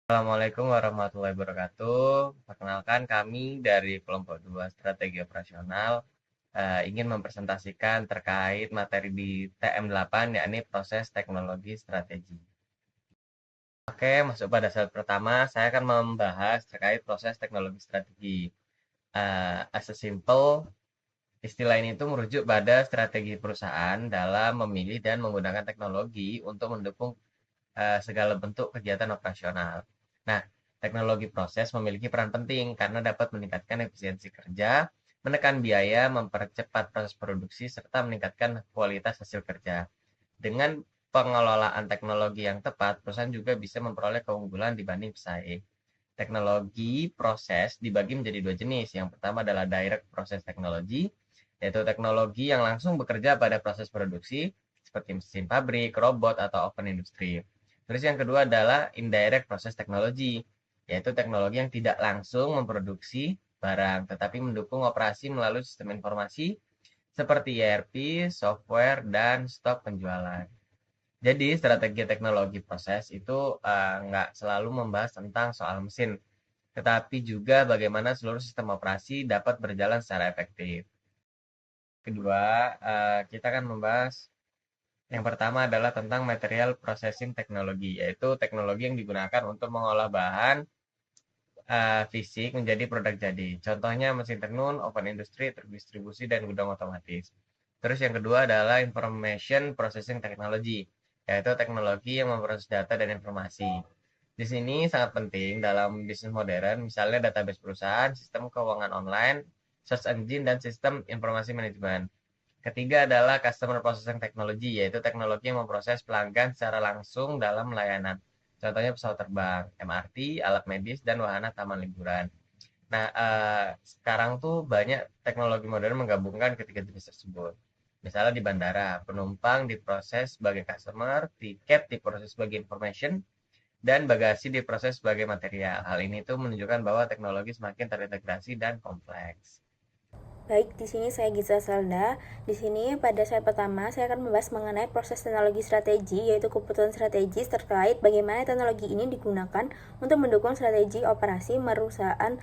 Assalamualaikum warahmatullahi wabarakatuh. Perkenalkan kami dari kelompok 2 Strategi Operasional ingin mempresentasikan terkait materi di TM8 yakni proses teknologi strategi. Oke, masuk pada slide pertama, saya akan membahas terkait proses teknologi strategi. As a simple, istilah ini itu merujuk pada strategi perusahaan dalam memilih dan menggunakan teknologi untuk mendukung segala bentuk kegiatan operasional. Nah, teknologi proses memiliki peran penting karena dapat meningkatkan efisiensi kerja, menekan biaya, mempercepat proses produksi, serta meningkatkan kualitas hasil kerja. Dengan pengelolaan teknologi yang tepat, perusahaan juga bisa memperoleh keunggulan dibanding pesaing. Teknologi proses dibagi menjadi dua jenis. Yang pertama adalah direct process technology, yaitu teknologi yang langsung bekerja pada proses produksi, seperti mesin pabrik, robot, atau oven industri. Terus yang kedua adalah indirect process technology, yaitu teknologi yang tidak langsung memproduksi barang, tetapi mendukung operasi melalui sistem informasi seperti ERP, software, dan stok penjualan. Jadi strategi teknologi proses itu nggak selalu membahas tentang soal mesin, tetapi juga bagaimana seluruh sistem operasi dapat berjalan secara efektif. Kedua, kita akan membahas yang pertama adalah tentang material processing technology, yaitu teknologi yang digunakan untuk mengolah bahan fisik menjadi produk jadi. Contohnya mesin tenun, oven industri, truk distribusi, dan gudang otomatis. Terus yang kedua adalah information processing technology, yaitu teknologi yang memproses data dan informasi. Di sini sangat penting dalam bisnis modern, misalnya database perusahaan, sistem keuangan online, search engine, dan sistem informasi manajemen. Ketiga adalah customer processing technology, yaitu teknologi yang memproses pelanggan secara langsung dalam layanan. Contohnya pesawat terbang, MRT, alat medis, dan wahana taman liburan. Nah, sekarang tuh banyak teknologi modern menggabungkan ketiga jenis tersebut. Misalnya di bandara, penumpang diproses sebagai customer, tiket diproses sebagai information, dan bagasi diproses sebagai material. Hal ini tuh menunjukkan bahwa teknologi semakin terintegrasi dan kompleks. Baik, di sini saya Giza Salda. Di sini pada slide pertama saya akan membahas mengenai proses teknologi strategi, yaitu kebutuhan strategis terkait bagaimana teknologi ini digunakan untuk mendukung strategi operasi perusahaan,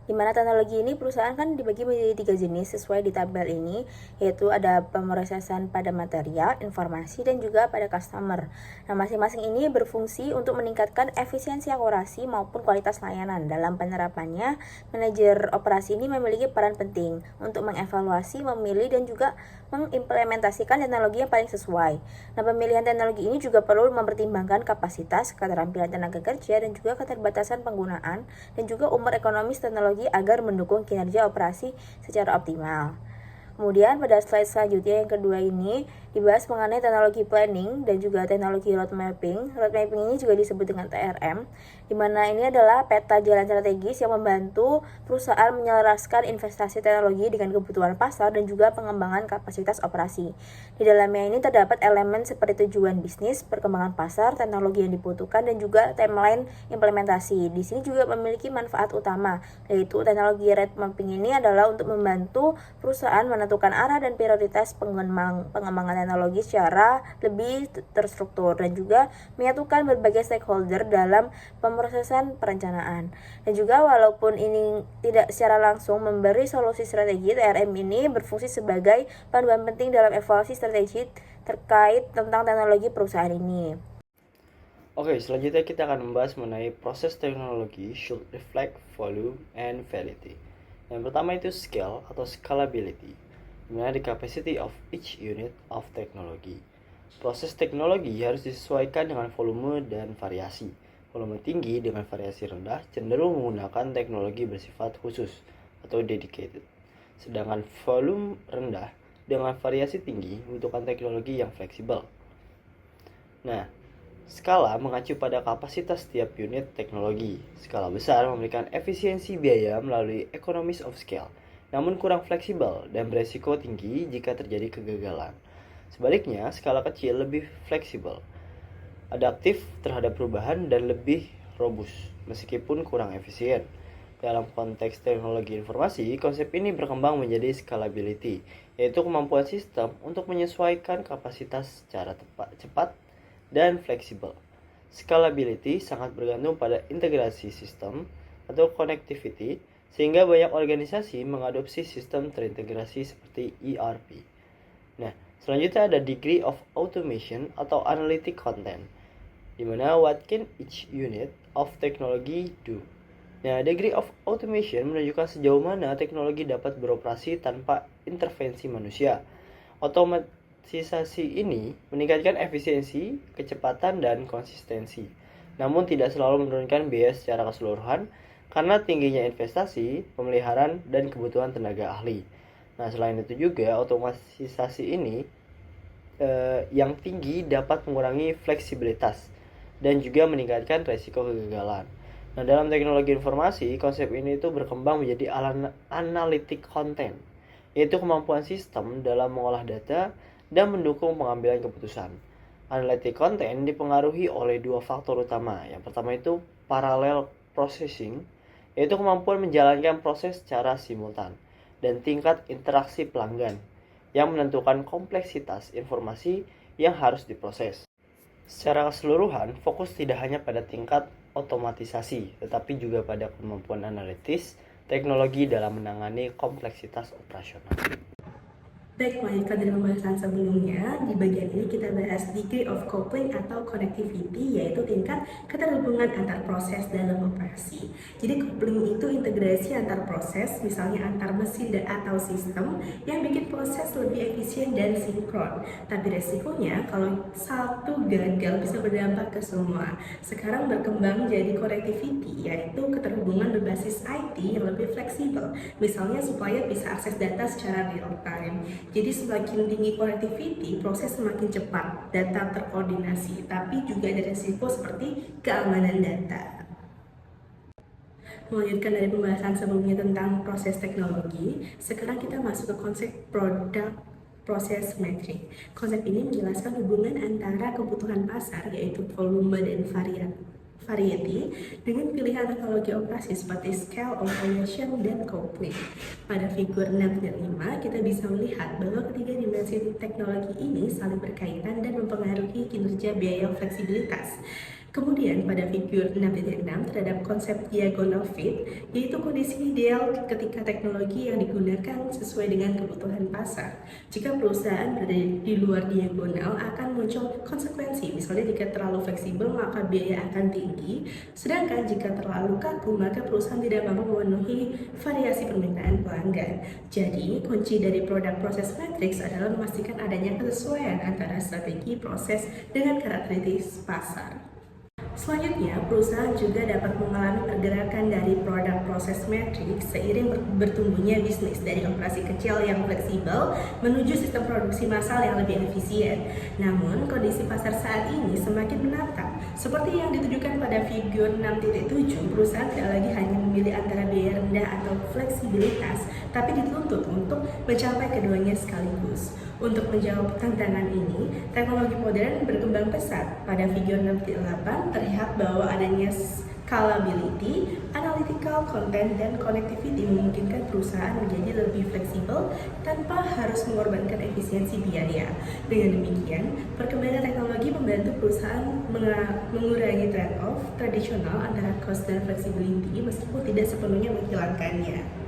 di mana teknologi ini perusahaan kan dibagi menjadi tiga jenis sesuai di tabel ini, yaitu ada pemrosesan pada material, informasi, dan juga pada customer. Nah, masing-masing ini berfungsi untuk meningkatkan efisiensi akurasi maupun kualitas layanan. Dalam penerapannya, manajer operasi ini memiliki peran penting untuk mengevaluasi, memilih, dan juga mengimplementasikan teknologi yang paling sesuai. Nah, pemilihan teknologi ini juga perlu mempertimbangkan kapasitas, keterampilan tenaga kerja, dan juga keterbatasan penggunaan, dan juga umur ekonomis teknologi agar mendukung kinerja operasi secara optimal. Kemudian pada slide selanjutnya yang kedua ini dibahas mengenai teknologi planning dan juga teknologi road mapping. Road mapping ini juga disebut dengan TRM, di mana ini adalah peta jalan strategis yang membantu perusahaan menyelaraskan investasi teknologi dengan kebutuhan pasar dan juga pengembangan kapasitas operasi. Di dalamnya ini terdapat elemen seperti tujuan bisnis, perkembangan pasar, teknologi yang dibutuhkan, dan juga timeline implementasi. Di sini juga memiliki manfaat utama, yaitu teknologi road mapping ini adalah untuk membantu perusahaan menentukan arah dan prioritas pengembangan teknologi secara lebih terstruktur dan juga menyatukan berbagai stakeholder dalam pemrosesan perencanaan. Dan juga walaupun ini tidak secara langsung memberi solusi strategi, TRM ini berfungsi sebagai panduan penting dalam evaluasi strategi terkait tentang teknologi perusahaan ini. Oke, selanjutnya kita akan membahas mengenai proses teknologi should reflect volume and validity. Yang pertama itu scale atau scalability, di mana the capacity of each unit of technology. Proses teknologi harus disesuaikan dengan volume dan variasi. Volume tinggi dengan variasi rendah cenderung menggunakan teknologi bersifat khusus atau dedicated. Sedangkan volume rendah dengan variasi tinggi membutuhkan teknologi yang fleksibel. Nah, skala mengacu pada kapasitas setiap unit teknologi. Skala besar memberikan efisiensi biaya melalui economies of scale, namun kurang fleksibel dan beresiko tinggi jika terjadi kegagalan. Sebaliknya, skala kecil lebih fleksibel, adaptif terhadap perubahan dan lebih robust, meskipun kurang efisien. Dalam konteks teknologi informasi, konsep ini berkembang menjadi scalability, yaitu kemampuan sistem untuk menyesuaikan kapasitas secara cepat dan fleksibel. Scalability sangat bergantung pada integrasi sistem atau connectivity, sehingga banyak organisasi mengadopsi sistem terintegrasi seperti ERP. Nah, selanjutnya ada degree of automation atau analytic content, di mana what can each unit of technology do. Nah, degree of automation menunjukkan sejauh mana teknologi dapat beroperasi tanpa intervensi manusia. Otomatisasi ini meningkatkan efisiensi, kecepatan, dan konsistensi, namun tidak selalu menurunkan biaya secara keseluruhan karena tingginya investasi, pemeliharaan, dan kebutuhan tenaga ahli. Nah, selain itu juga otomatisasi ini yang tinggi dapat mengurangi fleksibilitas dan juga meningkatkan resiko kegagalan. Nah, dalam teknologi informasi, konsep ini itu berkembang menjadi analytic content, yaitu kemampuan sistem dalam mengolah data dan mendukung pengambilan keputusan. Analytic content dipengaruhi oleh dua faktor utama. Yang pertama itu parallel processing, yaitu kemampuan menjalankan proses secara simultan, dan tingkat interaksi pelanggan, yang menentukan kompleksitas informasi yang harus diproses. Secara keseluruhan, fokus tidak hanya pada tingkat otomatisasi, tetapi juga pada kemampuan analitis teknologi dalam menangani kompleksitas operasional. Baik, melanjutkan dari pembahasan sebelumnya, di bagian ini kita bahas degree of coupling atau connectivity, yaitu tingkat keterhubungan antar proses dalam operasi. Jadi coupling itu integrasi antar proses, misalnya antar mesin atau sistem, yang bikin proses lebih efisien dan sinkron. Tapi resikonya kalau satu gagal bisa berdampak ke semua. Sekarang berkembang jadi connectivity, yaitu keterhubungan berbasis IT yang lebih fleksibel, misalnya supaya bisa akses data secara real time. Jadi semakin tinggi connectivity, proses semakin cepat, data terkoordinasi, tapi juga ada risiko seperti keamanan data. Melanjutkan dari pembahasan sebelumnya tentang proses teknologi, sekarang kita masuk ke konsep product process metric. Konsep ini menjelaskan hubungan antara kebutuhan pasar, yaitu volume dan variety, dengan pilihan teknologi operasi seperti scale, automation, dan coupling. Pada figur 6 dan 5, kita bisa melihat bahwa ketiga dimensi teknologi ini saling berkaitan dan mempengaruhi kinerja biaya fleksibilitas. Kemudian pada figur 6.6 terhadap konsep diagonal fit, yaitu kondisi ideal ketika teknologi yang digunakan sesuai dengan kebutuhan pasar. Jika perusahaan berada di luar diagonal akan muncul konsekuensi, misalnya jika terlalu fleksibel maka biaya akan tinggi, sedangkan jika terlalu kaku maka perusahaan tidak mampu memenuhi variasi permintaan pelanggan. Jadi kunci dari product process matrix adalah memastikan adanya kesesuaian antara strategi proses dengan karakteristik pasar. Selanjutnya, perusahaan juga dapat mengalami pergerakan dari product process matrix seiring bertumbuhnya bisnis dari operasi kecil yang fleksibel menuju sistem produksi massal yang lebih efisien. Namun, kondisi pasar saat ini semakin menantang. Seperti yang ditujukan pada figur 6.7, perusahaan tidak lagi hanya memilih antara biaya rendah atau fleksibilitas, tapi dituntut untuk mencapai keduanya sekaligus. Untuk menjawab tantangan ini, teknologi modern berkembang pesat. Pada figur 6.8 terlihat bahwa adanya scalability, analytical content, dan connectivity memungkinkan perusahaan menjadi lebih fleksibel tanpa harus mengorbankan efisiensi biaya. Dengan demikian, perkembangan teknologi membantu perusahaan mengurangi trade-off tradisional antara cost dan flexibility meskipun tidak sepenuhnya menghilangkannya.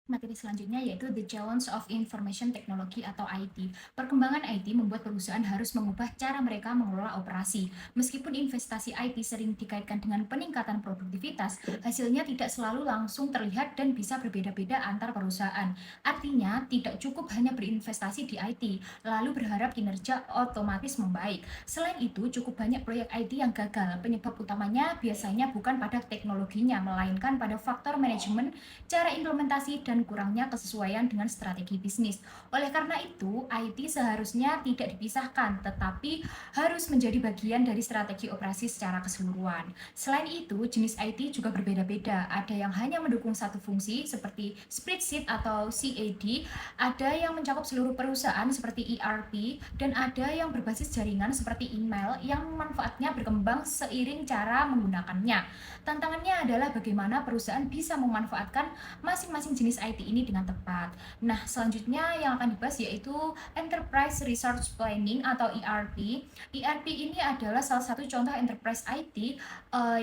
Materi selanjutnya yaitu The Challenge of Information Technology atau IT. Perkembangan IT membuat perusahaan harus mengubah cara mereka mengelola operasi. Meskipun investasi IT sering dikaitkan dengan peningkatan produktivitas, hasilnya tidak selalu langsung terlihat dan bisa berbeda-beda antar perusahaan. Artinya, tidak cukup hanya berinvestasi di IT, lalu berharap kinerja otomatis membaik. Selain itu, cukup banyak proyek IT yang gagal. Penyebab utamanya biasanya bukan pada teknologinya, melainkan pada faktor manajemen, cara implementasi, dan kurangnya kesesuaian dengan strategi bisnis. Oleh karena itu, IT seharusnya tidak dipisahkan, tetapi harus menjadi bagian dari strategi operasi secara keseluruhan. Selain itu, jenis IT juga berbeda-beda. Ada yang hanya mendukung satu fungsi seperti spreadsheet atau CAD, ada yang mencakup seluruh perusahaan seperti ERP, dan ada yang berbasis jaringan seperti email yang manfaatnya berkembang seiring cara menggunakannya. Tantangannya adalah bagaimana perusahaan bisa memanfaatkan masing-masing jenis IT ini dengan tepat. Nah, selanjutnya yang akan dibahas yaitu Enterprise Resource Planning atau ERP. ERP ini adalah salah satu contoh enterprise IT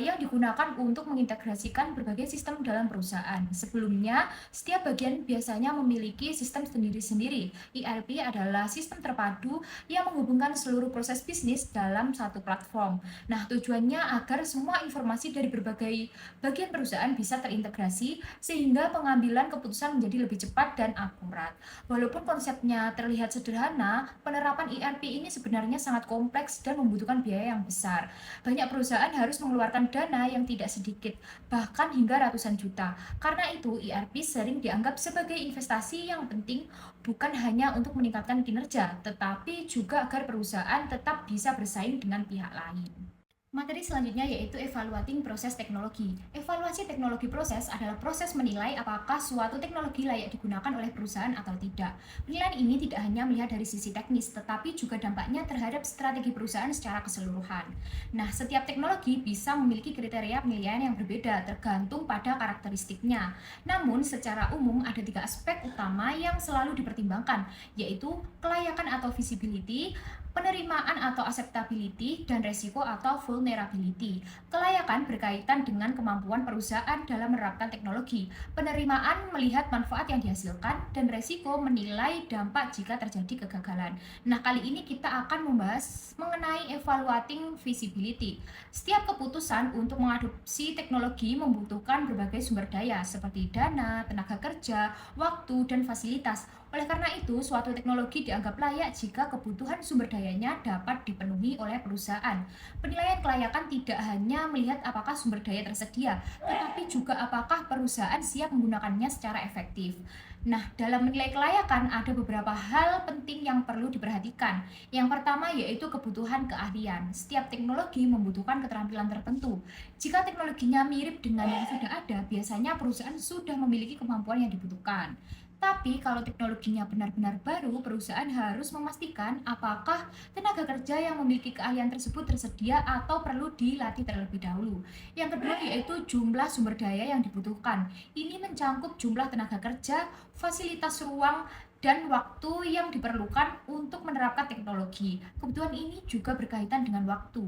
yang digunakan untuk mengintegrasikan berbagai sistem dalam perusahaan. Sebelumnya, setiap bagian biasanya memiliki sistem sendiri-sendiri. ERP adalah sistem terpadu yang menghubungkan seluruh proses bisnis dalam satu platform. Nah, tujuannya agar semua informasi dari berbagai bagian perusahaan bisa terintegrasi sehingga pengambilan keputusan menjadi lebih cepat dan akurat. Walaupun konsepnya terlihat sederhana, penerapan ERP ini sebenarnya sangat kompleks dan membutuhkan biaya yang besar. Banyak perusahaan harus mengeluarkan dana yang tidak sedikit, bahkan hingga ratusan juta. Karena itu, ERP sering dianggap sebagai investasi yang penting bukan hanya untuk meningkatkan kinerja, tetapi juga agar perusahaan tetap bisa bersaing dengan pihak lain. Materi selanjutnya yaitu evaluating proses teknologi. Evaluasi teknologi proses adalah proses menilai apakah suatu teknologi layak digunakan oleh perusahaan atau tidak. Penilaian ini tidak hanya melihat dari sisi teknis, tetapi juga dampaknya terhadap strategi perusahaan secara keseluruhan. Nah, setiap teknologi bisa memiliki kriteria penilaian yang berbeda tergantung pada karakteristiknya. Namun, secara umum ada 3 aspek utama yang selalu dipertimbangkan, yaitu kelayakan atau visibility, penerimaan atau acceptability, dan resiko atau vulnerability. Kelayakan berkaitan dengan kemampuan perusahaan dalam menerapkan teknologi. Penerimaan melihat manfaat yang dihasilkan, dan resiko menilai dampak jika terjadi kegagalan. Nah, kali ini kita akan membahas mengenai evaluating feasibility. Setiap keputusan untuk mengadopsi teknologi membutuhkan berbagai sumber daya seperti dana, tenaga kerja, waktu, dan fasilitas. Oleh karena itu, suatu teknologi dianggap layak jika kebutuhan sumber dayanya dapat dipenuhi oleh perusahaan. Penilaian kelayakan tidak hanya melihat apakah sumber daya tersedia, tetapi juga apakah perusahaan siap menggunakannya secara efektif. Nah, dalam menilai kelayakan ada beberapa hal penting yang perlu diperhatikan. Yang pertama yaitu kebutuhan keahlian. Setiap teknologi membutuhkan keterampilan tertentu. Jika teknologinya mirip dengan yang sudah ada, biasanya perusahaan sudah memiliki kemampuan yang dibutuhkan. Tapi kalau teknologinya benar-benar baru, perusahaan harus memastikan apakah tenaga kerja yang memiliki keahlian tersebut tersedia atau perlu dilatih terlebih dahulu. Yang kedua yaitu jumlah sumber daya yang dibutuhkan. Ini mencakup jumlah tenaga kerja, fasilitas ruang, dan waktu yang diperlukan untuk menerapkan teknologi. Kebutuhan ini juga berkaitan dengan waktu.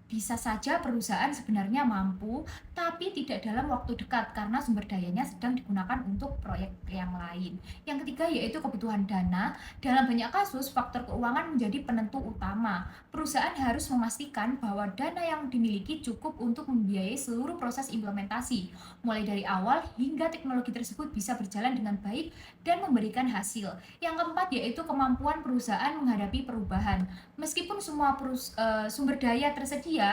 Bisa saja perusahaan sebenarnya mampu, tapi tidak dalam waktu dekat karena sumber dayanya sedang digunakan untuk proyek yang lain. Yang ketiga yaitu kebutuhan dana. Dalam banyak kasus, faktor keuangan menjadi penentu utama. Perusahaan harus memastikan bahwa dana yang dimiliki cukup untuk membiayai seluruh proses implementasi, mulai dari awal hingga teknologi tersebut bisa berjalan dengan baik dan memberikan hasil. Yang keempat yaitu kemampuan perusahaan menghadapi perubahan. Meskipun semua sumber daya tersedia,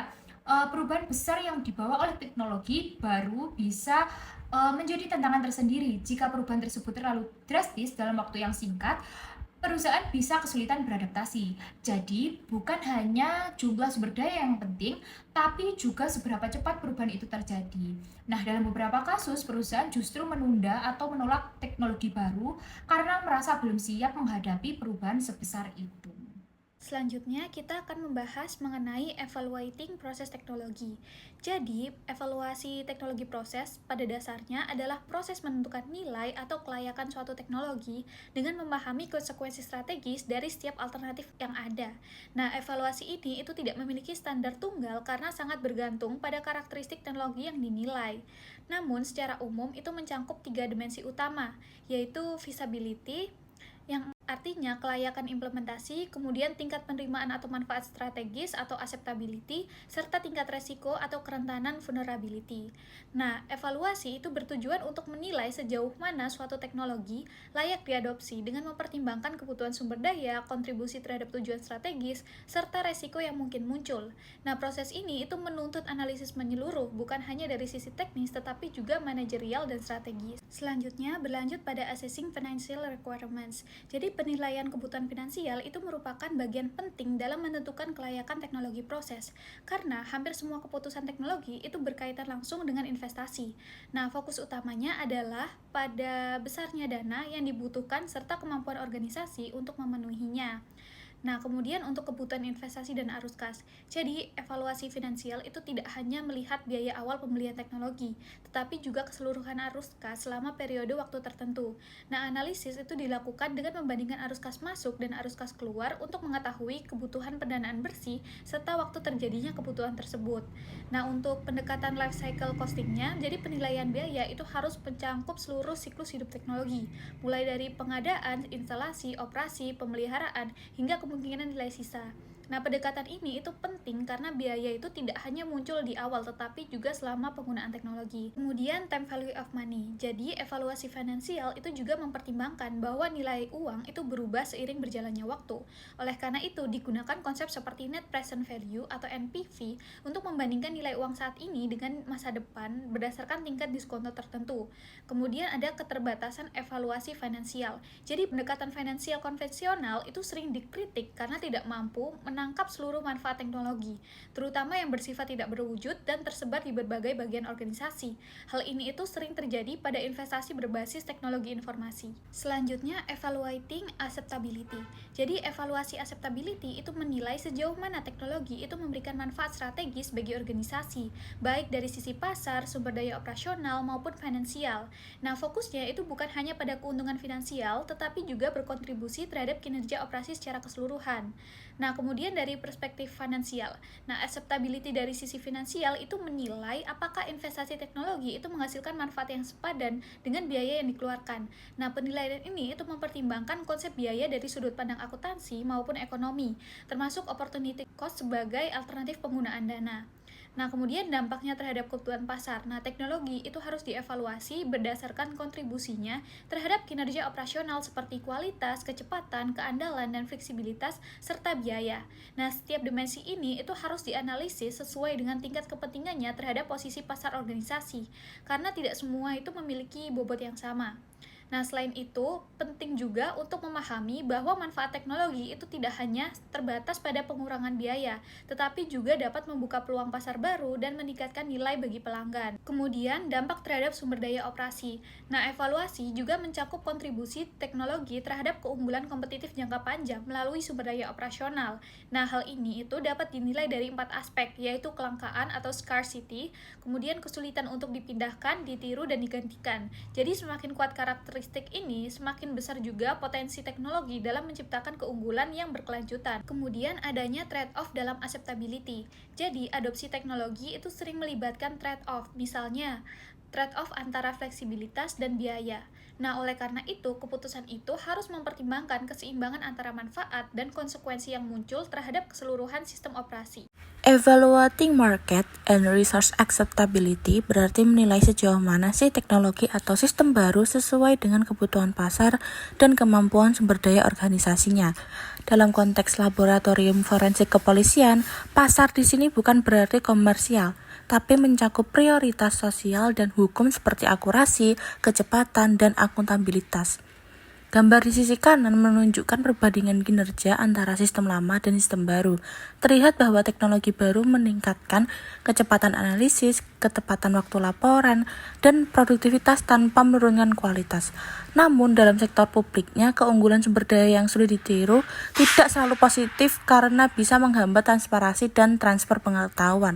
perubahan besar yang dibawa oleh teknologi baru bisa menjadi tantangan tersendiri. Jika perubahan tersebut terlalu drastis dalam waktu yang singkat, perusahaan bisa kesulitan beradaptasi. Jadi, bukan hanya jumlah sumber daya yang penting, tapi juga seberapa cepat perubahan itu terjadi. Nah, dalam beberapa kasus, perusahaan justru menunda atau menolak teknologi baru karena merasa belum siap menghadapi perubahan sebesar itu. Selanjutnya, kita akan membahas mengenai evaluating proses teknologi. Jadi, evaluasi teknologi proses pada dasarnya adalah proses menentukan nilai atau kelayakan suatu teknologi dengan memahami konsekuensi strategis dari setiap alternatif yang ada. Nah, evaluasi ini itu tidak memiliki standar tunggal karena sangat bergantung pada karakteristik teknologi yang dinilai. Namun, secara umum itu mencakup 3 dimensi utama, yaitu feasibility, yang artinya kelayakan implementasi, kemudian tingkat penerimaan atau manfaat strategis atau acceptability, serta tingkat resiko atau kerentanan vulnerability. Nah, evaluasi itu bertujuan untuk menilai sejauh mana suatu teknologi layak diadopsi dengan mempertimbangkan kebutuhan sumber daya, kontribusi terhadap tujuan strategis, serta resiko yang mungkin muncul. Nah, proses ini itu menuntut analisis menyeluruh, bukan hanya dari sisi teknis, tetapi juga manajerial dan strategis. Selanjutnya, berlanjut pada assessing financial requirements. Jadi, penilaian kebutuhan finansial itu merupakan bagian penting dalam menentukan kelayakan teknologi proses, karena hampir semua keputusan teknologi itu berkaitan langsung dengan investasi. Nah, fokus utamanya adalah pada besarnya dana yang dibutuhkan serta kemampuan organisasi untuk memenuhinya. Nah, kemudian untuk kebutuhan investasi dan arus kas. Jadi, evaluasi finansial itu tidak hanya melihat biaya awal pembelian teknologi, tetapi juga keseluruhan arus kas selama periode waktu tertentu. Nah, analisis itu dilakukan dengan membandingkan arus kas masuk dan arus kas keluar untuk mengetahui kebutuhan pendanaan bersih serta waktu terjadinya kebutuhan tersebut. Nah, untuk pendekatan life cycle costingnya, jadi penilaian biaya itu harus mencangkup seluruh siklus hidup teknologi, mulai dari pengadaan, instalasi, operasi, pemeliharaan, hingga kemungkinan nilai sisa. Nah, pendekatan ini itu penting karena biaya itu tidak hanya muncul di awal tetapi juga selama penggunaan teknologi. Kemudian time value of money. Jadi, evaluasi finansial itu juga mempertimbangkan bahwa nilai uang itu berubah seiring berjalannya waktu. Oleh karena itu, digunakan konsep seperti net present value atau NPV untuk membandingkan nilai uang saat ini dengan masa depan berdasarkan tingkat diskonto tertentu. Kemudian ada keterbatasan evaluasi finansial. Jadi, pendekatan finansial konvensional itu sering dikritik karena tidak mampu menangkap seluruh manfaat teknologi, terutama yang bersifat tidak berwujud dan tersebar di berbagai bagian organisasi. Hal ini itu sering terjadi pada investasi berbasis teknologi informasi. Selanjutnya, evaluating acceptability. Jadi, evaluasi acceptability itu menilai sejauh mana teknologi itu memberikan manfaat strategis bagi organisasi, baik dari sisi pasar, sumber daya operasional, maupun finansial. Nah, fokusnya itu bukan hanya pada keuntungan finansial, tetapi juga berkontribusi terhadap kinerja operasi secara keseluruhan. Nah, kemudian dari perspektif finansial. Nah, acceptability dari sisi finansial itu menilai apakah investasi teknologi itu menghasilkan manfaat yang sepadan dengan biaya yang dikeluarkan. Nah, penilaian ini itu mempertimbangkan konsep biaya dari sudut pandang akuntansi maupun ekonomi, termasuk opportunity cost sebagai alternatif penggunaan dana. Nah, kemudian dampaknya terhadap kebutuhan pasar. Nah, teknologi itu harus dievaluasi berdasarkan kontribusinya terhadap kinerja operasional seperti kualitas, kecepatan, keandalan, dan fleksibilitas, serta biaya. Nah, setiap dimensi ini itu harus dianalisis sesuai dengan tingkat kepentingannya terhadap posisi pasar organisasi, karena tidak semua itu memiliki bobot yang sama. Nah, selain itu, penting juga untuk memahami bahwa manfaat teknologi itu tidak hanya terbatas pada pengurangan biaya, tetapi juga dapat membuka peluang pasar baru dan meningkatkan nilai bagi pelanggan. Kemudian, dampak terhadap sumber daya operasi. Nah, evaluasi juga mencakup kontribusi teknologi terhadap keunggulan kompetitif jangka panjang melalui sumber daya operasional. Nah, hal ini itu dapat dinilai dari 4 aspek, yaitu kelangkaan atau scarcity, kemudian kesulitan untuk dipindahkan, ditiru, dan digantikan. Jadi, semakin kuat karakteristik ini, semakin besar juga potensi teknologi dalam menciptakan keunggulan yang berkelanjutan. Kemudian adanya trade-off dalam acceptability. Jadi, adopsi teknologi itu sering melibatkan trade-off, misalnya trade-off antara fleksibilitas dan biaya. Nah, oleh karena itu, keputusan itu harus mempertimbangkan keseimbangan antara manfaat dan konsekuensi yang muncul terhadap keseluruhan sistem operasi. Evaluating market and resource acceptability berarti menilai sejauh mana sih teknologi atau sistem baru sesuai dengan kebutuhan pasar dan kemampuan sumber daya organisasinya. Dalam konteks laboratorium forensik kepolisian, pasar di sini bukan berarti komersial, tapi mencakup prioritas sosial dan hukum seperti akurasi, kecepatan, dan akuntabilitas. Gambar di sisi kanan menunjukkan perbandingan kinerja antara sistem lama dan sistem baru. Terlihat bahwa teknologi baru meningkatkan kecepatan analisis, ketepatan waktu laporan, dan produktivitas tanpa menurunkan kualitas. Namun, dalam sektor publiknya, keunggulan sumber daya yang sulit ditiru tidak selalu positif karena bisa menghambat transparansi dan transfer pengetahuan.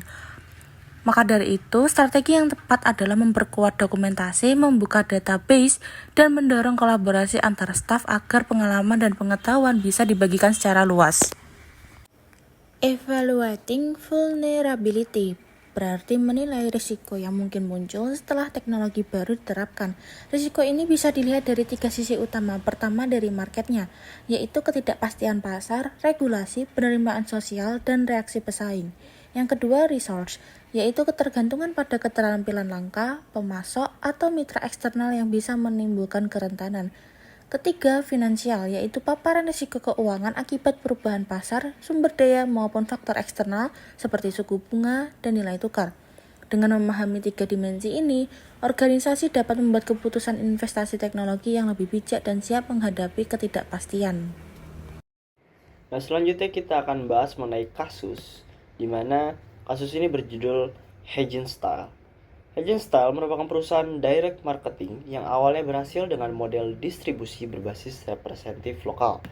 Maka dari itu, strategi yang tepat adalah memperkuat dokumentasi, membuka database, dan mendorong kolaborasi antar staf agar pengalaman dan pengetahuan bisa dibagikan secara luas. Evaluating vulnerability berarti menilai risiko yang mungkin muncul setelah teknologi baru diterapkan. Risiko ini bisa dilihat dari 3 sisi utama. Pertama, dari marketnya, yaitu ketidakpastian pasar, regulasi, penerimaan sosial, dan reaksi pesaing. Yang kedua, resource, yaitu ketergantungan pada keterampilan langka, pemasok, atau mitra eksternal yang bisa menimbulkan kerentanan. Ketiga, finansial, yaitu paparan risiko keuangan akibat perubahan pasar, sumber daya maupun faktor eksternal seperti suku bunga dan nilai tukar. Dengan memahami 3 dimensi ini, organisasi dapat membuat keputusan investasi teknologi yang lebih bijak dan siap menghadapi ketidakpastian. Nah, selanjutnya kita akan bahas mengenai kasus, di mana kasus ini berjudul Hedgen Style. Hedgen Style merupakan perusahaan direct marketing yang awalnya berhasil dengan model distribusi berbasis representatif lokal.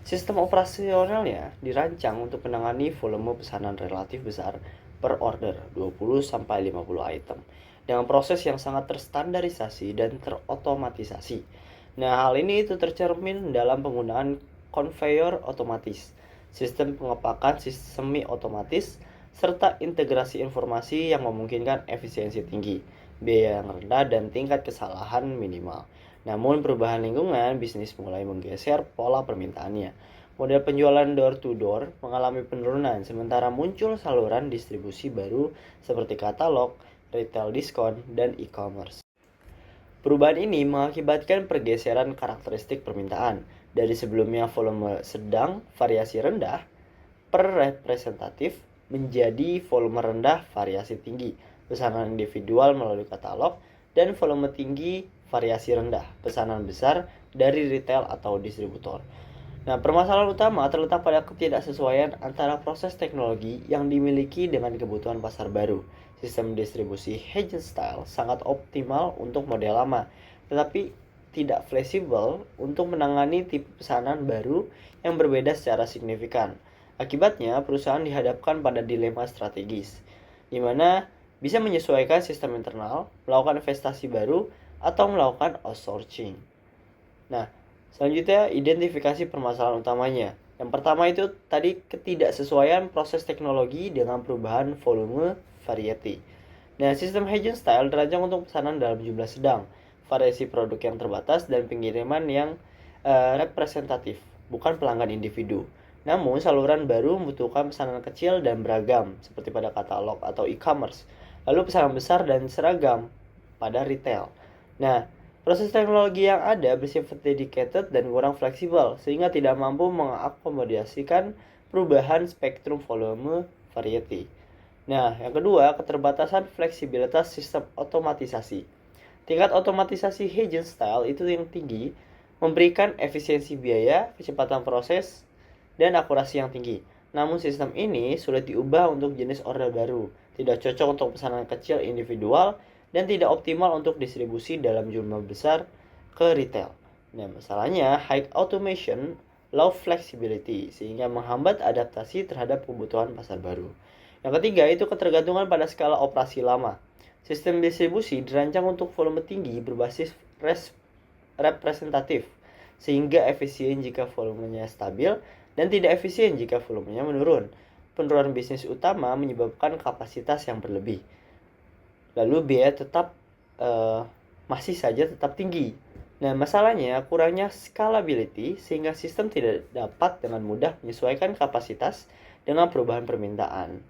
Sistem operasionalnya dirancang untuk menangani volume pesanan relatif besar per order 20-50 item dengan proses yang sangat terstandarisasi dan terotomatisasi. Nah, hal ini itu tercermin dalam penggunaan conveyor otomatis, sistem pengepakan semi otomatis, serta integrasi informasi yang memungkinkan efisiensi tinggi, biaya yang rendah, dan tingkat kesalahan minimal. Namun perubahan lingkungan bisnis mulai menggeser pola permintaannya. Model penjualan door-to-door mengalami penurunan, sementara muncul saluran distribusi baru seperti katalog, retail diskon, dan e-commerce. Perubahan ini mengakibatkan pergeseran karakteristik permintaan dari sebelumnya volume sedang, variasi rendah, per representatif menjadi volume rendah, variasi tinggi, pesanan individual melalui katalog, dan volume tinggi, variasi rendah, pesanan besar dari retail atau distributor. Nah, permasalahan utama terletak pada ketidaksesuaian antara proses teknologi yang dimiliki dengan kebutuhan pasar baru. Sistem distribusi Haggen Style sangat optimal untuk model lama, tetapi tidak fleksibel untuk menangani tipe pesanan baru yang berbeda secara signifikan. Akibatnya, perusahaan dihadapkan pada dilema strategis, di mana bisa menyesuaikan sistem internal, melakukan investasi baru, atau melakukan outsourcing. Nah, selanjutnya identifikasi permasalahan utamanya. Yang pertama itu tadi ketidaksesuaian proses teknologi dengan perubahan volume variety. Nah, sistem Haggen Style dirancang untuk pesanan dalam jumlah sedang, variasi produk yang terbatas, dan pengiriman yang representatif, bukan pelanggan individu. Namun, saluran baru membutuhkan pesanan kecil dan beragam, seperti pada katalog atau e-commerce. Lalu pesanan besar dan seragam pada retail. Nah, proses teknologi yang ada bersifat dedicated dan kurang fleksibel, sehingga tidak mampu mengakomodasikan perubahan spektrum volume variety. Nah, yang kedua, keterbatasan fleksibilitas sistem otomatisasi. Tingkat otomatisasi Haggen Style itu yang tinggi, memberikan efisiensi biaya, kecepatan proses, dan akurasi yang tinggi. Namun sistem ini sulit diubah untuk jenis order baru, tidak cocok untuk pesanan kecil individual, dan tidak optimal untuk distribusi dalam jumlah besar ke retail. Nah, masalahnya high automation, low flexibility, sehingga menghambat adaptasi terhadap kebutuhan pasar baru. Yang ketiga itu ketergantungan pada skala operasi lama. Sistem distribusi dirancang untuk volume tinggi berbasis representatif, sehingga efisien jika volumenya stabil dan tidak efisien jika volumenya menurun. Penurunan bisnis utama menyebabkan kapasitas yang berlebih. Lalu biaya tetap masih saja tetap tinggi. Nah, masalahnya kurangnya scalability sehingga sistem tidak dapat dengan mudah menyesuaikan kapasitas dengan perubahan permintaan.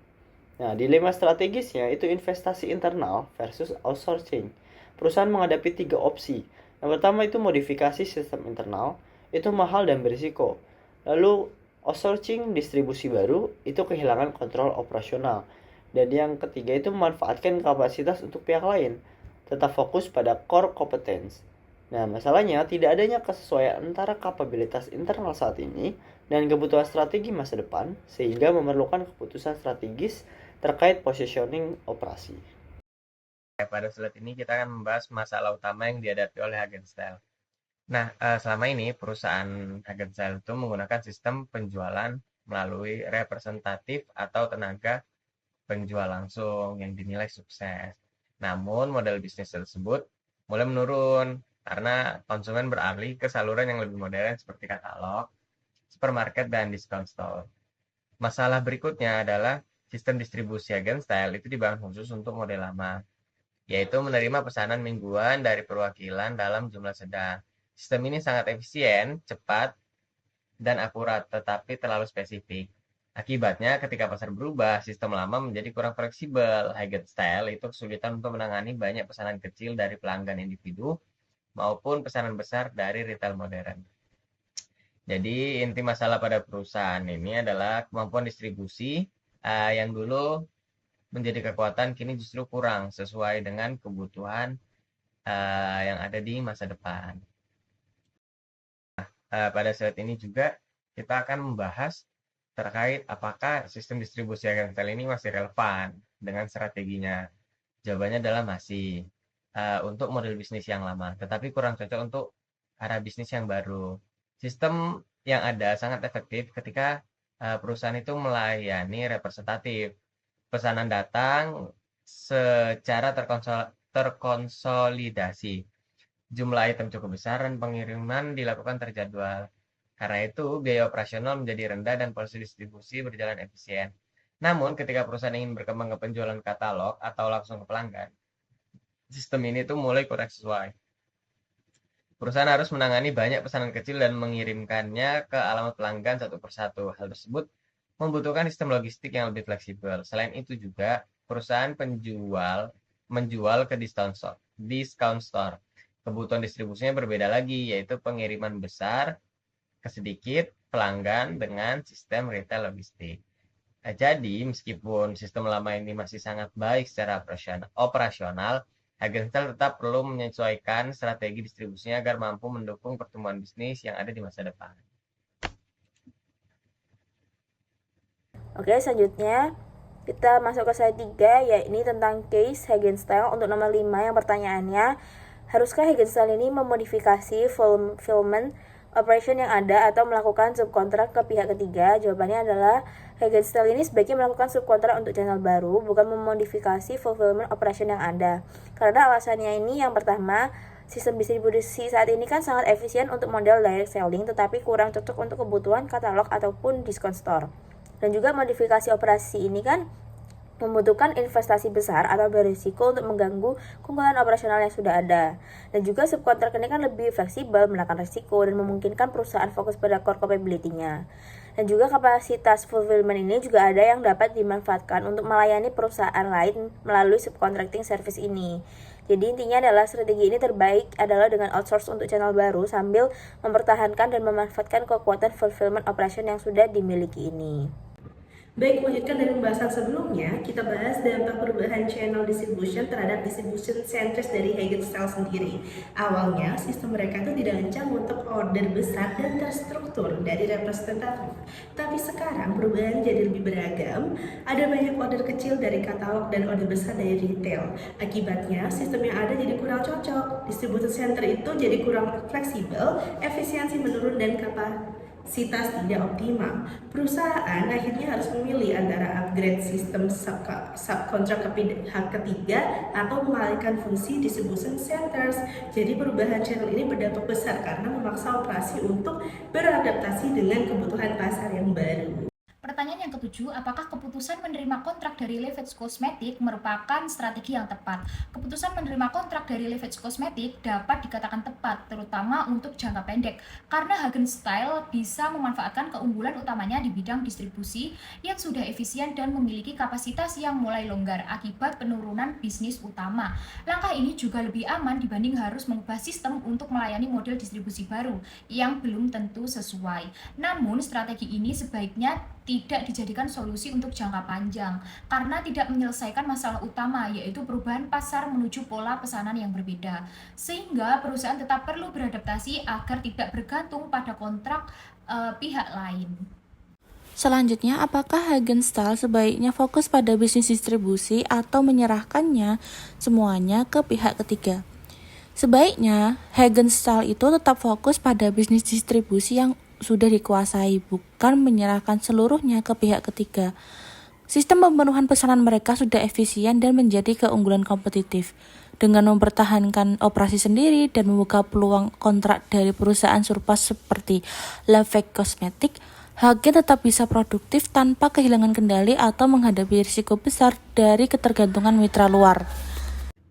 Nah, dilema strategisnya itu investasi internal versus outsourcing. Perusahaan menghadapi 3 opsi. Yang pertama itu modifikasi sistem internal, itu mahal dan berisiko. Lalu outsourcing distribusi baru, itu kehilangan kontrol operasional. Dan yang ketiga itu memanfaatkan kapasitas untuk pihak lain, tetap fokus pada core competence. Nah, masalahnya tidak adanya kesesuaian antara kapabilitas internal saat ini dan kebutuhan strategi masa depan, sehingga memerlukan keputusan strategis terkait positioning operasi. Pada slide ini kita akan membahas masalah utama yang dihadapi oleh Haggen Style. Nah, selama ini perusahaan Haggen Style itu menggunakan sistem penjualan melalui representatif atau tenaga penjual langsung yang dinilai sukses. Namun model bisnis tersebut mulai menurun karena konsumen beralih ke saluran yang lebih modern seperti katalog, supermarket, dan discount store. Masalah berikutnya adalah sistem distribusi Haggen Style itu dibangun khusus untuk model lama, yaitu menerima pesanan mingguan dari perwakilan dalam jumlah sedang. Sistem ini sangat efisien, cepat, dan akurat, tetapi terlalu spesifik. Akibatnya, ketika pasar berubah, sistem lama menjadi kurang fleksibel. Haggen Style itu kesulitan untuk menangani banyak pesanan kecil dari pelanggan individu maupun pesanan besar dari retail modern. Jadi, inti masalah pada perusahaan ini adalah kemampuan distribusi yang dulu menjadi kekuatan, kini justru kurang sesuai dengan kebutuhan yang ada di masa depan. Pada saat ini juga kita akan membahas terkait apakah sistem distribusi Haggen Style ini masih relevan dengan strateginya. Jawabannya adalah masih untuk model bisnis yang lama, tetapi kurang cocok untuk arah bisnis yang baru. Sistem yang ada sangat efektif ketika perusahaan itu melayani representatif. Pesanan datang secara terkonsolidasi. Jumlah item cukup besar dan pengiriman dilakukan terjadwal. Karena itu, biaya operasional menjadi rendah dan proses distribusi berjalan efisien. Namun, ketika perusahaan ingin berkembang ke penjualan katalog atau langsung ke pelanggan, sistem ini tuh mulai kurang sesuai. Perusahaan harus menangani banyak pesanan kecil dan mengirimkannya ke alamat pelanggan satu persatu. Hal tersebut membutuhkan sistem logistik yang lebih fleksibel. Selain itu juga, perusahaan menjual ke discount store. Kebutuhan distribusinya berbeda lagi, yaitu pengiriman besar ke sedikit pelanggan dengan sistem retail logistik. Jadi, meskipun sistem lama ini masih sangat baik secara operasional, Agentel tetap perlu menyesuaikan strategi distribusinya agar mampu mendukung pertumbuhan bisnis yang ada di masa depan. Oke, selanjutnya kita masuk ke slide 3, yakni tentang case Hagenstyle. Untuk nomor 5 yang pertanyaannya, haruskah Hagenstyle ini memodifikasi fulfillment operation yang ada atau melakukan subkontrak ke pihak ketiga? Jawabannya adalah Hagenstyle ini sebaiknya melakukan subkontrak untuk channel baru, bukan memodifikasi fulfillment operation yang ada. Karena alasannya ini yang pertama, sistem distribusi saat ini kan sangat efisien untuk model direct selling, tetapi kurang cocok untuk kebutuhan katalog ataupun discount store. Dan juga modifikasi operasi ini kan membutuhkan investasi besar atau berisiko untuk mengganggu keunggulan operasional yang sudah ada. Dan juga subkontrak ini kan lebih fleksibel, menekan risiko, dan memungkinkan perusahaan fokus pada core capability-nya. Dan juga kapasitas fulfillment ini juga ada yang dapat dimanfaatkan untuk melayani perusahaan lain melalui subcontracting service ini. Jadi intinya adalah strategi ini terbaik adalah dengan outsource untuk channel baru sambil mempertahankan dan memanfaatkan kekuatan fulfillment operation yang sudah dimiliki ini. Baik, melanjutkan dari pembahasan sebelumnya, kita bahas dampak perubahan channel distribution terhadap distribution centers dari Hagenstyle sendiri. Awalnya, sistem mereka itu dirancang untuk order besar dan terstruktur dari representatif. Tapi sekarang perubahan jadi lebih beragam, ada banyak order kecil dari katalog dan order besar dari retail. Akibatnya, sistem yang ada jadi kurang cocok. Distribution center itu jadi kurang fleksibel, efisiensi menurun dan kapasitas tidak optimal. Perusahaan akhirnya harus memilih antara upgrade sistem subkontrak ke pihak ketiga atau mengalihkan fungsi distribution centers. Jadi perubahan channel ini berdampak besar karena memaksa operasi untuk beradaptasi dengan kebutuhan pasar yang baru. Pertanyaan yang ketujuh, apakah keputusan menerima kontrak dari Levi's Cosmetics merupakan strategi yang tepat? Keputusan menerima kontrak dari Levi's Cosmetics dapat dikatakan tepat, terutama untuk jangka pendek, karena Hagenstyle bisa memanfaatkan keunggulan utamanya di bidang distribusi yang sudah efisien dan memiliki kapasitas yang mulai longgar akibat penurunan bisnis utama. Langkah ini juga lebih aman dibanding harus mengubah sistem untuk melayani model distribusi baru yang belum tentu sesuai. Namun, strategi ini sebaiknya tidak dijadikan solusi untuk jangka panjang karena tidak menyelesaikan masalah utama, yaitu perubahan pasar menuju pola pesanan yang berbeda, sehingga perusahaan tetap perlu beradaptasi agar tidak bergantung pada kontrak pihak lain. Selanjutnya, apakah Hagenstyle sebaiknya fokus pada bisnis distribusi atau menyerahkannya semuanya ke pihak ketiga? Sebaiknya, Hagenstyle itu tetap fokus pada bisnis distribusi yang sudah dikuasai, bukan menyerahkan seluruhnya ke pihak ketiga. Sistem pemenuhan pesanan mereka sudah efisien dan menjadi keunggulan kompetitif. Dengan mempertahankan operasi sendiri dan membuka peluang kontrak dari perusahaan surplus seperti Levi's Cosmetics, Hagen tetap bisa produktif tanpa kehilangan kendali atau menghadapi risiko besar dari ketergantungan mitra luar.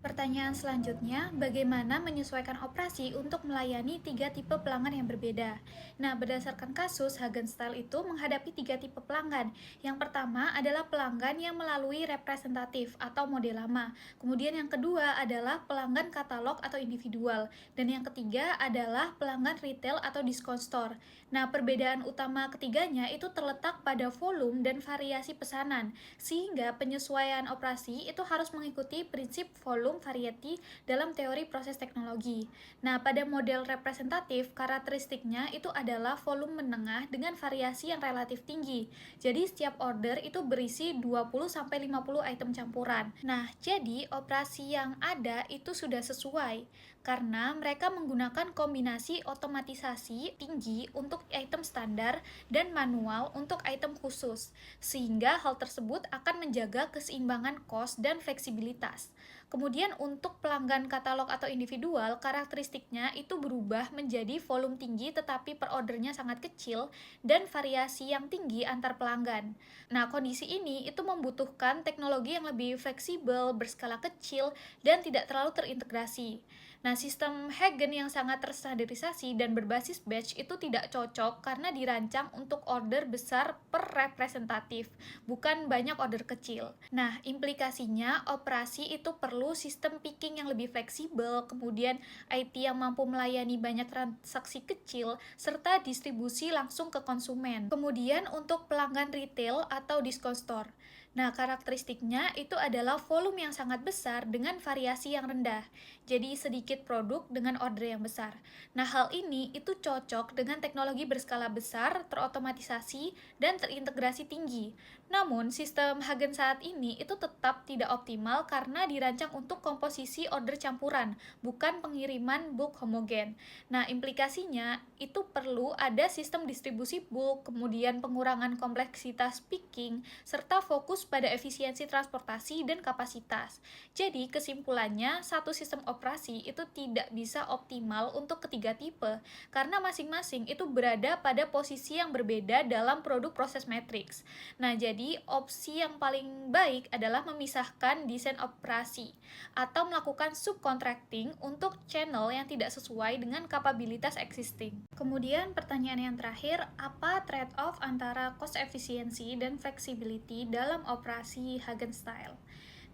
Pertanyaan selanjutnya, bagaimana menyesuaikan operasi untuk melayani 3 tipe pelanggan yang berbeda? Nah, berdasarkan kasus, Hagenstyle itu menghadapi 3 tipe pelanggan. Yang pertama adalah pelanggan yang melalui representatif atau model lama. Kemudian yang kedua adalah pelanggan katalog atau individual. Dan yang ketiga adalah pelanggan retail atau discount store. Nah, perbedaan utama ketiganya itu terletak pada volume dan variasi pesanan, sehingga penyesuaian operasi itu harus mengikuti prinsip volume volume variety dalam teori proses teknologi. Nah, pada model representatif, karakteristiknya itu adalah volume menengah dengan variasi yang relatif tinggi. Jadi, setiap order itu berisi 20-50 item campuran. Nah, jadi operasi yang ada itu sudah sesuai karena mereka menggunakan kombinasi otomatisasi tinggi untuk item standar dan manual untuk item khusus, sehingga hal tersebut akan menjaga keseimbangan cost dan fleksibilitas. Kemudian untuk pelanggan katalog atau individual, karakteristiknya itu berubah menjadi volume tinggi tetapi per ordernya sangat kecil dan variasi yang tinggi antar pelanggan. Nah, kondisi ini itu membutuhkan teknologi yang lebih fleksibel, berskala kecil, dan tidak terlalu terintegrasi. Nah, sistem Hagen yang sangat terstandarisasi dan berbasis batch itu tidak cocok karena dirancang untuk order besar per representatif, bukan banyak order kecil. Nah, implikasinya operasi itu perlu sistem picking yang lebih fleksibel, kemudian IT yang mampu melayani banyak transaksi kecil, serta distribusi langsung ke konsumen. Kemudian untuk pelanggan retail atau discount store. Nah, karakteristiknya itu adalah volume yang sangat besar dengan variasi yang rendah. Jadi sedikit produk dengan order yang besar. Nah, hal ini itu cocok dengan teknologi berskala besar, terotomatisasi, dan terintegrasi tinggi. Namun, sistem Hagen saat ini itu tetap tidak optimal karena dirancang untuk komposisi order campuran, bukan pengiriman bulk homogen. Nah, implikasinya itu perlu ada sistem distribusi bulk, kemudian pengurangan kompleksitas picking, serta fokus pada efisiensi transportasi dan kapasitas. Jadi, kesimpulannya, satu sistem operasi itu tidak bisa optimal untuk ketiga tipe, karena masing-masing itu berada pada posisi yang berbeda dalam produk proses matrix. Nah, jadi opsi yang paling baik adalah memisahkan desain operasi atau melakukan subcontracting untuk channel yang tidak sesuai dengan kapabilitas existing. Kemudian pertanyaan yang terakhir, apa trade-off antara cost efficiency dan flexibility dalam operasi Hagen Style?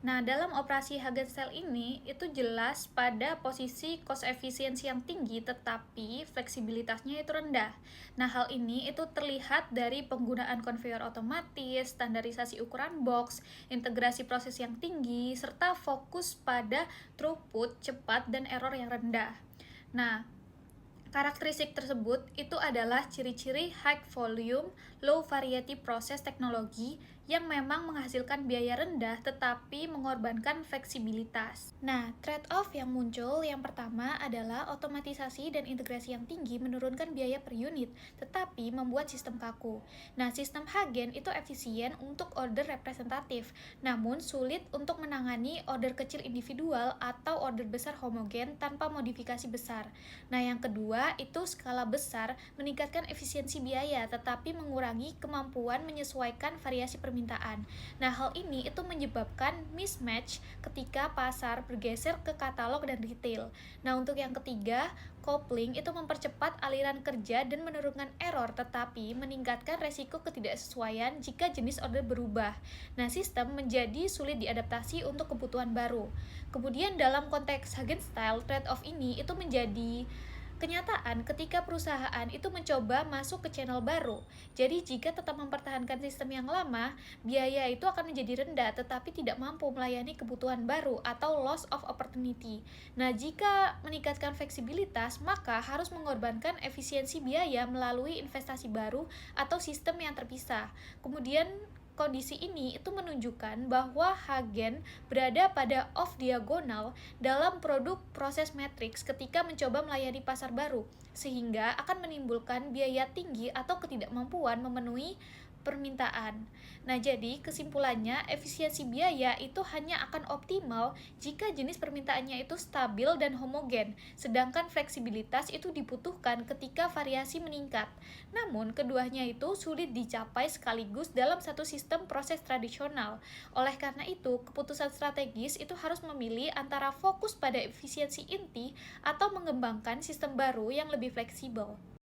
Nah, dalam operasi Hagen Style ini, itu jelas pada posisi cost efisiensi yang tinggi, tetapi fleksibilitasnya itu rendah. Nah, hal ini itu terlihat dari penggunaan konveyor otomatis, standarisasi ukuran box, integrasi proses yang tinggi, serta fokus pada throughput cepat dan error yang rendah. Nah, karakteristik tersebut itu adalah ciri-ciri high volume, low variety proses teknologi yang memang menghasilkan biaya rendah tetapi mengorbankan fleksibilitas. Nah, trade-off yang muncul yang pertama adalah otomatisasi dan integrasi yang tinggi menurunkan biaya per unit tetapi membuat sistem kaku. Nah, sistem Hagen itu efisien untuk order representatif, namun sulit untuk menangani order kecil individual atau order besar homogen tanpa modifikasi besar. Nah, yang kedua itu skala besar meningkatkan efisiensi biaya tetapi mengurangi kemampuan menyesuaikan variasi permintaan. Nah, hal ini itu menyebabkan mismatch ketika pasar bergeser ke katalog dan retail. Nah, untuk yang ketiga, coupling itu mempercepat aliran kerja dan menurunkan error tetapi meningkatkan resiko ketidaksesuaian jika jenis order berubah. Nah, sistem menjadi sulit diadaptasi untuk kebutuhan baru. Kemudian dalam konteks Hagen Style, trade-off ini itu menjadi kenyataan ketika perusahaan itu mencoba masuk ke channel baru. Jadi jika tetap mempertahankan sistem yang lama, biaya itu akan menjadi rendah tetapi tidak mampu melayani kebutuhan baru atau loss of opportunity. Nah, jika meningkatkan fleksibilitas, maka harus mengorbankan efisiensi biaya melalui investasi baru atau sistem yang terpisah. Kemudian kondisi ini itu menunjukkan bahwa Hagen berada pada off diagonal dalam produk proses matrix ketika mencoba melayani pasar baru, sehingga akan menimbulkan biaya tinggi atau ketidakmampuan memenuhi permintaan. Nah, jadi kesimpulannya efisiensi biaya itu hanya akan optimal jika jenis permintaannya itu stabil dan homogen, sedangkan fleksibilitas itu dibutuhkan ketika variasi meningkat. Namun, keduanya itu sulit dicapai sekaligus dalam satu sistem proses tradisional. Oleh karena itu, keputusan strategis itu harus memilih antara fokus pada efisiensi inti atau mengembangkan sistem baru yang lebih fleksibel.